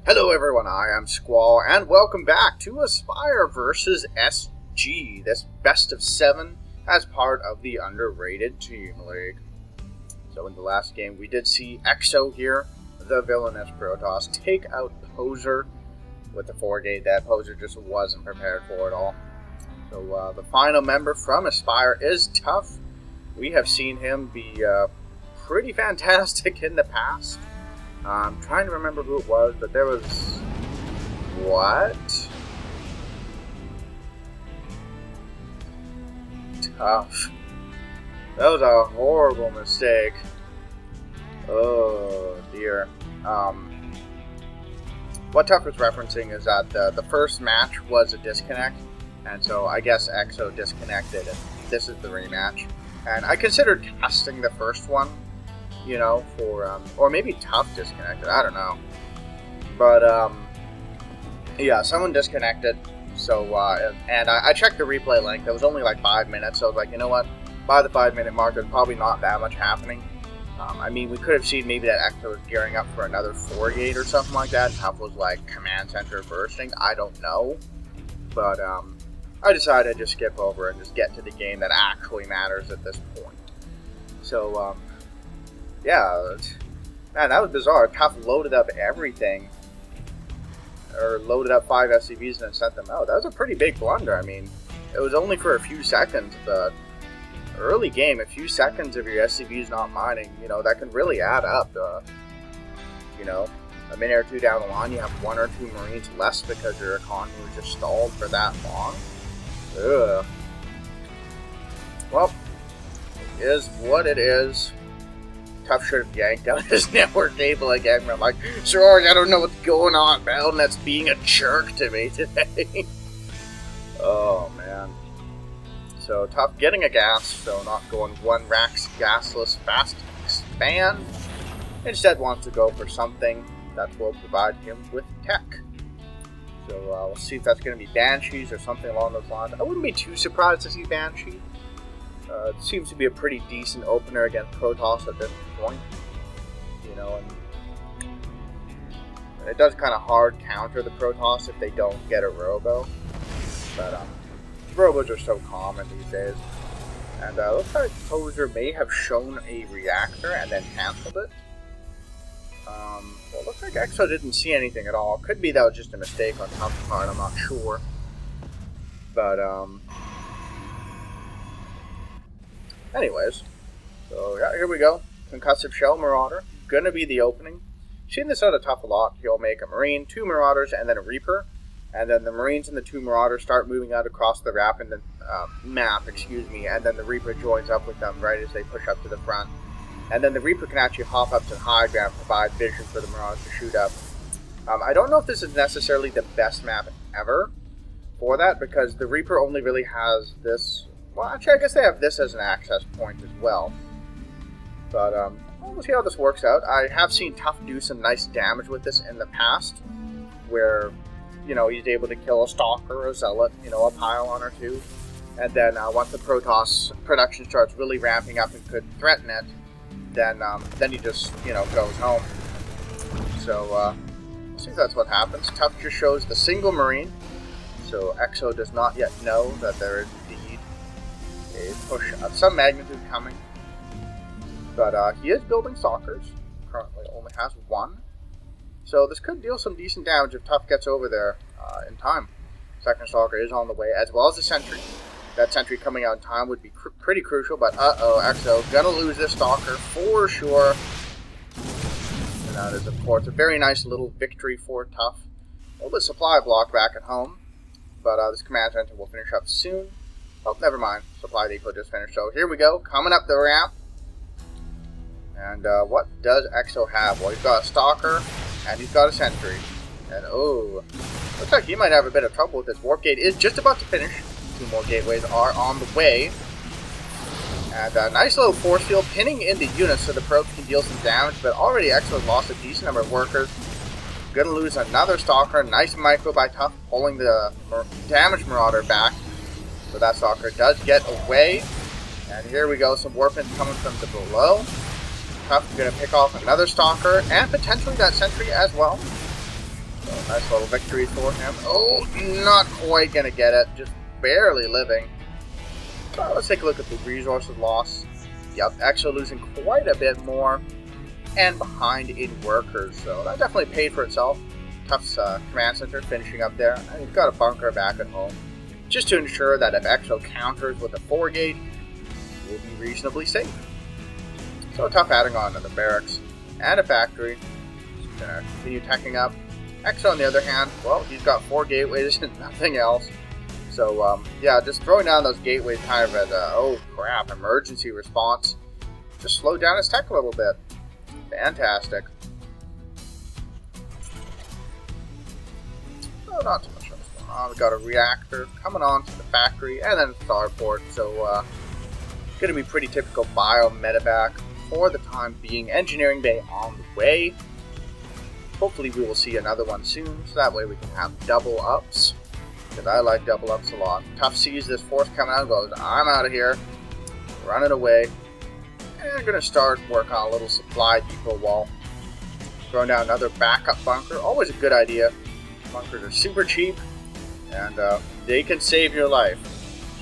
Hello everyone, I am Squall, and welcome back to Aspire vs SG, this best of 7 as part of the Underrated Team League. So in the last game we did see EXO here, the villainous Protoss, take out Poser with the 4-gate that Poser just wasn't prepared for at all. So the final member from Aspire is Tough. We have seen him be pretty fantastic in the past. I'm trying to remember who it was, but there was... What? Tough. That was a horrible mistake. Oh, dear. What Tough was referencing is that the first match was a disconnect, and so I guess EXO disconnected, and this is the rematch. And I considered casting the first one, you know, for, or maybe Tough disconnected, I don't know. But, yeah, someone disconnected, so, and I checked the replay length. It was only like 5 minutes, so I was like, you know what, by the 5-minute mark, there's probably not that much happening. I mean, we could have seen maybe that EXO was gearing up for another 4-gate or something like that. Tough was, like, command center bursting, I don't know. But, I decided to just skip over and just get to the game that actually matters at this point. So, yeah, man, that was bizarre. Tough loaded up everything, or loaded up 5 SCVs and then sent them out. That was a pretty big blunder. I mean, it was only for a few seconds, but early game, a few seconds of your SCVs not mining, you know, that can really add up. You know, a minute or two down the line, you have 1 or 2 Marines less because your economy was just stalled for that long. Ugh. Well, it is what it is. Tough should have yanked out his network cable again. I'm like, sorry, I don't know what's going on, Belnet's being a jerk to me today. Oh, man. So, Tough getting a gas, so not going 1 Rax gasless fast expand. Instead wants to go for something that will provide him with tech. So, we'll see if that's going to be Banshees or something along those lines. I wouldn't be too surprised to see Banshee. It seems to be a pretty decent opener against Protoss at this point, you know, and it does kind of hard counter the Protoss if they don't get a Robo, but Robos are so common these days, and looks like Poser may have shown a reactor and then cancelled it. Well, it looks like EXO didn't see anything at all. Could be that was just a mistake on Tough's part, I'm not sure, but anyways, so yeah, here we go. Concussive Shell Marauder. Gonna be the opening. Seen this out of Tough a lot. He'll make a Marine, 2 Marauders, and then a Reaper. And then the Marines and the 2 Marauders start moving out across the map, and then the Reaper joins up with them right as they push up to the front. And then the Reaper can actually hop up to the high ground, provide vision for the Marauders to shoot up. I don't know if this is necessarily the best map ever for that, because the Reaper only really has this. Well, actually, I guess they have this as an access point as well. But, we'll see how this works out. I have seen Tough do some nice damage with this in the past, where, you know, he's able to kill a Stalker or a Zealot, you know, a pylon or 2. And then, once the Protoss production starts really ramping up and could threaten it, then he just, you know, goes home. So, let's see if that's what happens. Tough just shows the single Marine, so EXO does not yet know that there is indeed a push of some magnitude coming, but he is building Stalkers. Currently only has 1, so this could deal some decent damage if Tough gets over there in time. Second Stalker is on the way, as well as the Sentry. That Sentry coming out in time would be pretty crucial, but EXO gonna lose this Stalker for sure. And that is, of course, a very nice little victory for Tough. A little bit of supply block back at home, but this command center will finish up soon. Oh, never mind. Supply depot just finished. So here we go, coming up the ramp. And what does EXO have? Well, he's got a Stalker, and he's got a Sentry. And oh, looks like he might have a bit of trouble with this. Warp Gate is just about to finish. 2 more gateways are on the way. And a nice little force field pinning into units so the probes can deal some damage, but already EXO's lost a decent number of workers. Gonna lose another Stalker. Nice micro by Tough, pulling the damage Marauder back. So that Stalker does get away. And here we go, some warpins coming from the below. Tough is going to pick off another Stalker, and potentially that Sentry as well. So nice little victory for him. Oh, not quite gonna get it. Just barely living. So let's take a look at the resources loss. Yep, Exo losing quite a bit more. And behind in workers. So that definitely paid for itself. Tuff's command center finishing up there. And he's got a bunker back at home. Just to ensure that if Exo counters with a 4-gate, we'll be reasonably safe. So Tuff adding on to the barracks and a factory. He's gonna continue attacking up. Exo on the other hand, well, he's got 4 gateways and nothing else. So yeah, just throwing down those gateways kind of as a, oh crap, emergency response. Just slow down his tech a little bit. Fantastic. Oh, not too much else going on. We got a reactor coming on to the factory and then a starport. So going to be pretty typical bio medevac for the time being. Engineering bay on the way. Hopefully we will see another one soon, so that way we can have double ups. Because I like double ups a lot. Tuff sees this force coming out and goes, I'm out of here. Running away. And I'm going to start work on a little supply depot wall. Throwing down another backup bunker. Always a good idea. Bunkers are super cheap. And they can save your life.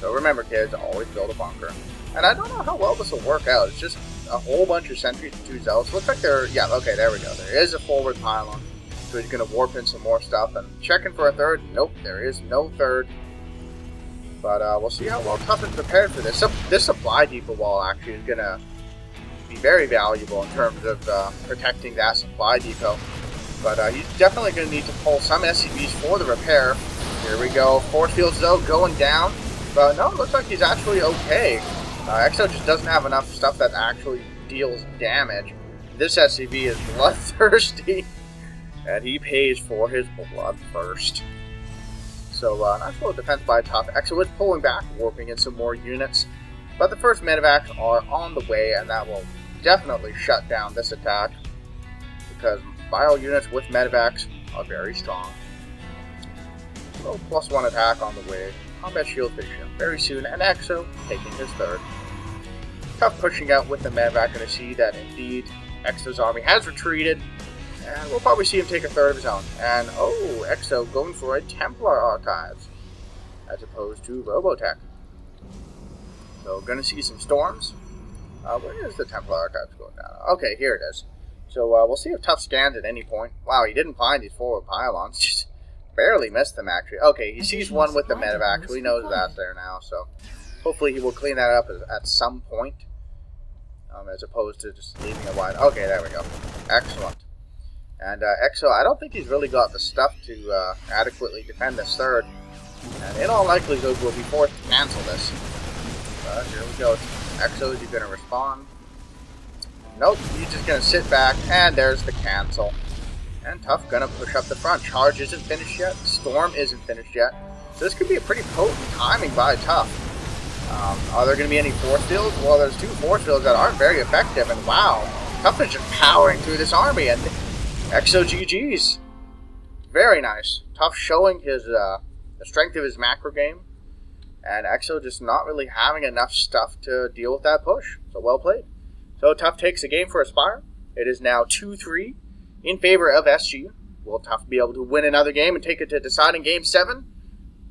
So remember kids, always build a bunker. And I don't know how well this will work out. It's just a whole bunch of sentries and 2 zealots. Looks like they're, yeah, okay, there we go. There is a forward pylon. So he's going to warp in some more stuff. And checking for a third. Nope, there is no third. But we'll see how well Tuff is prepared for this. So this supply depot wall actually is going to be very valuable in terms of protecting that supply depot. But he's definitely going to need to pull some SCVs for the repair. Here we go. Force fields, though, going down. But no, it looks like he's actually okay. Exo just doesn't have enough stuff that actually deals damage. This SCV is bloodthirsty. And he pays for his blood first. So, nice little defense by Tuff. Exo is pulling back, warping in some more units. But the first medevacs are on the way, and that will definitely shut down this attack. Because bio units with medevacs are very strong. So, +1 attack on the way. Combat shield finishing up very soon, and Exo taking his third. Tuff pushing out with the medevac, and to see that indeed Exo's army has retreated. And we'll probably see him take a third of his own. And, oh, Exo going for a Templar Archives, as opposed to Robotech. So, gonna see some storms. Where is the Templar Archives going down? Okay, here it is. So, we'll see if Tuff scans at any point. Wow, he didn't find these forward pylons. Just barely missed them, actually. Okay, he sees one with the medevac, so he knows that's there now. So, hopefully he will clean that up at some point. As opposed to just leaving it wide. Okay, there we go. Excellent. And Exo, I don't think he's really got the stuff to adequately defend this third. And in all likelihood, we'll be forced to cancel this. But here we go. Exo, is he going to respond? Nope, he's just going to sit back, and there's the cancel. And Tuff going to push up the front. Charge isn't finished yet. Storm isn't finished yet. So this could be a pretty potent timing by Tuff. Are there going to be any force fields? Well, there's 2 force fields that aren't very effective, and wow, Tuff is just powering through this army, and Exo GG's. Very nice. Tuff showing his the strength of his macro game, and Exo just not really having enough stuff to deal with that push. So well played. So Tuff takes a game for Aspire. It is now 2-3 in favor of SG. Will Tuff be able to win another game and take it to deciding Game 7?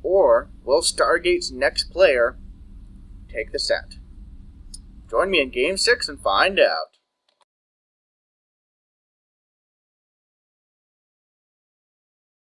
Or will Stargate's next player take the set? Join me in Game 6 and find out.